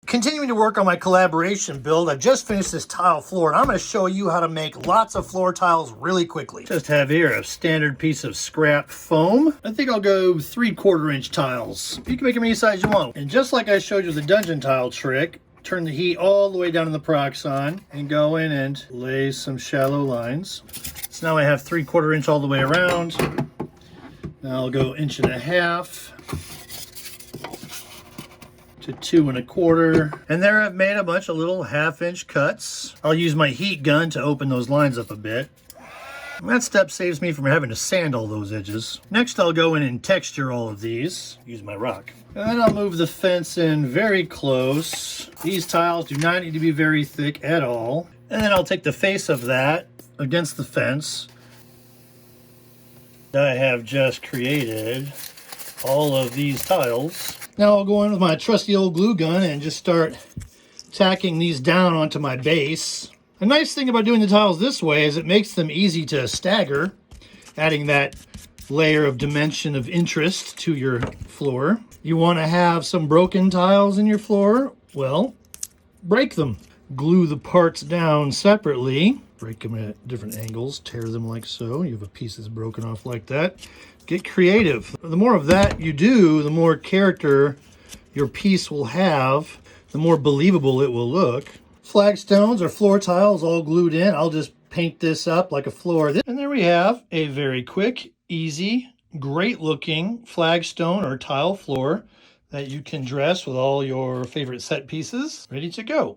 Continuing to work on my collaboration build, I just finished this tile floor, and I'm going to show you how to make lots of floor tiles really quickly. Just have here a standard piece of scrap foam. I think I'll go 3/4 inch tiles. You can make them any size you want. And just like I showed you the dungeon tile trick, turn the heat all the way down in the Proxon and go in and lay some shallow lines. So now I have 3/4 inch all the way around. Now I'll go 1.5 to 2 1/4. And there I've made a bunch of little 1/2 inch cuts. I'll use my heat gun to open those lines up a bit. That step saves me from having to sand all those edges. Next I'll go in and texture all of these. Use my rock. And then I'll move the fence in very close. These tiles do not need to be very thick at all. And then I'll take the face of that against the fence. I have just created all of these tiles. Now I'll go in with my trusty old glue gun and just start tacking these down onto my base. A nice thing about doing the tiles this way is it makes them easy to stagger, adding that layer of dimension of interest to your floor. You want to have some broken tiles in your floor? Well, break them. Glue the parts down separately. Break them at different angles, tear them like so. You have a piece that's broken off like that. Get creative. The more of that you do, the more character your piece will have, the more believable it will look. Flagstones or floor tiles all glued in. I'll just paint this up like a floor. And there we have a very quick, easy, great looking flagstone or tile floor that you can dress with all your favorite set pieces ready to go.